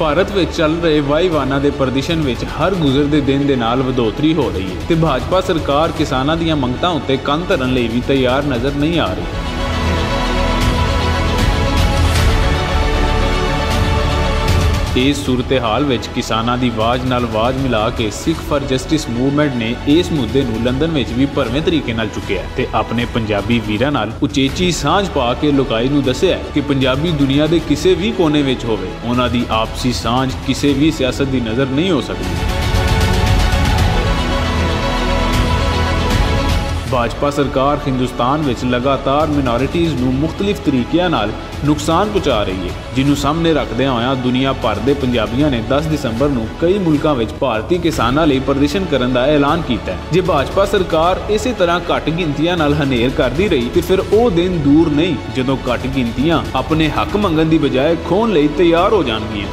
ਭਾਰਤ ਵਿੱਚ ਚੱਲ ਰਹੇ ਵਾਹੀਵਾਨਾਂ ਦੇ ਪ੍ਰਦਰਸ਼ਨ ਵਿੱਚ ਹਰ ਗੁਜ਼ਰਦੇ ਦਿਨ ਦੇ ਨਾਲ ਵਧੋਤਰੀ ਹੋ ਰਹੀ ਹੈ ਤੇ ਭਾਜਪਾ ਸਰਕਾਰ ਕਿਸਾਨਾਂ ਦੀਆਂ ਮੰਗਾਂ ਉੱਤੇ ਕੰਨ ਧਰਨ ਲਈ ਵੀ ਤਿਆਰ ਨਜ਼ਰ ਨਹੀਂ ਆ ਰਹੀ। ਇਸ ਸੂਰਤ-ਏ-ਹਾਲ ਵਿੱਚ ਕਿਸਾਨਾਂ ਦੀ ਆਵਾਜ਼ ਨਾਲ ਆਵਾਜ਼ ਮਿਲਾ ਕੇ ਸਿੱਖ ਫਾਰ ਜਸਟਿਸ ਮੂਵਮੈਂਟ ਨੇ ਇਸ ਮੁੱਦੇ ਨੂੰ ਲੰਡਨ ਵਿੱਚ ਵੀ ਭਰਵੇਂ ਤਰੀਕੇ ਨਾਲ ਚੁੱਕਿਆ ਤੇ ਆਪਣੇ ਪੰਜਾਬੀ ਵੀਰਾਂ ਨਾਲ ਉਚੇਚੀ ਸਾਂਝ ਪਾ ਕੇ ਲੋਕਾਈ ਨੂੰ ਦੱਸਿਆ ਕਿ ਪੰਜਾਬੀ ਦੁਨੀਆ ਦੇ ਕਿਸੇ ਵੀ ਕੋਨੇ ਵਿੱਚ ਹੋਵੇ, ਉਹਨਾਂ ਦੀ ਆਪਸੀ ਸਾਂਝ ਕਿਸੇ ਵੀ ਸਿਆਸਤ ਦੀ ਨਜ਼ਰ ਨਹੀਂ ਹੋ ਸਕਦੀ। ਭਾਜਪਾ ਸਰਕਾਰ ਹਿੰਦੁਸਤਾਨ ਵਿੱਚ ਲਗਾਤਾਰ ਮਿਨੋਰਿਟੀਜ਼ ਨੂੰ ਮੁਖਤਲਿਫ ਤਰੀਕਿਆਂ ਨਾਲ ਨੁਕਸਾਨ ਪਹੁੰਚਾ ਰਹੀ ਹੈ, ਜਿਹਨੂੰ ਸਾਹਮਣੇ ਰੱਖਦਿਆਂ ਹੋਇਆਂ ਦੁਨੀਆ ਭਰ ਦੇ ਪੰਜਾਬੀਆਂ ਨੇ 10 ਦਸੰਬਰ ਨੂੰ ਕਈ ਮੁਲਕਾਂ ਵਿੱਚ ਭਾਰਤੀ ਕਿਸਾਨਾਂ ਲਈ ਪ੍ਰਦਰਸ਼ਨ ਕਰਨ ਦਾ ਐਲਾਨ ਕੀਤਾ ਹੈ। ਜੇ ਭਾਜਪਾ ਸਰਕਾਰ ਇਸੇ ਤਰ੍ਹਾਂ ਘੱਟ ਗਿਣਤੀਆਂ ਨਾਲ ਹਨੇਰ ਕਰਦੀ ਰਹੀ ਤੇ ਫਿਰ ਉਹ ਦਿਨ ਦੂਰ ਨਹੀਂ ਜਦੋਂ ਘੱਟ ਗਿਣਤੀਆਂ ਆਪਣੇ ਹੱਕ ਮੰਗਣ ਦੀ ਬਜਾਏ ਖੋਹਣ ਲਈ ਤਿਆਰ ਹੋ ਜਾਣਗੀਆਂ।